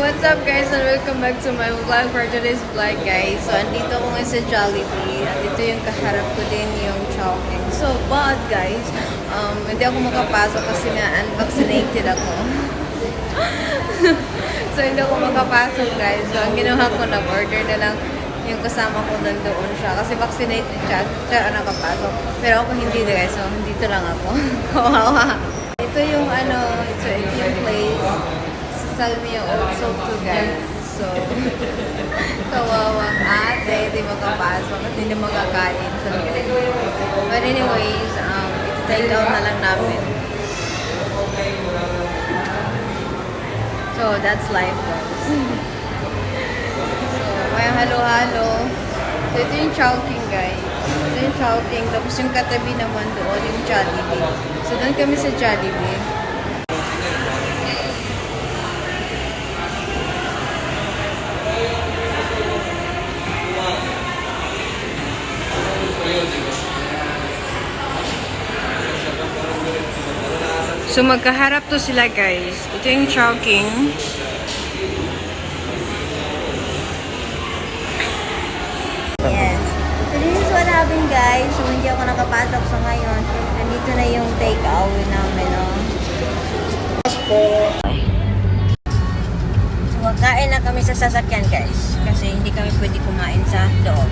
What's up guys and welcome back to my vlog for today's vlog guys. So andito ako ngayon sa Jollibee at ito yung kaharap ko din yung Chowking. So but guys, hindi ako makapasok kasi nga unvaccinated ako. So hindi ako makapasok guys. So ang ginawa ko, nag-order na lang yung kasama ko nandoon siya kasi vaccinated siya nakapasok. Pero ako hindi guys, so dito lang ako. Kawawa. Ito yung ito yung place. Salmia also to guys. So, kawawang ate, hindi makapasok at hindi makakain. So, but anyways, ito-take out na lang namin. So, that's life guys. So, may halo-halo. So, ito yung Chowking guys. Ito yung Chowking. Tapos yung katabi naman doon, yung Jollibee. So, doon kami sa Jollibee. So, magkaharap to sila, guys. Ito yung Chowking. Yes. So, this is what happened, guys. So, hindi ako nakapasok sa ngayon. Nandito na yung take-away namin, no? So, magkain na kami sa sasakyan, guys. Kasi hindi kami pwede kumain sa loob.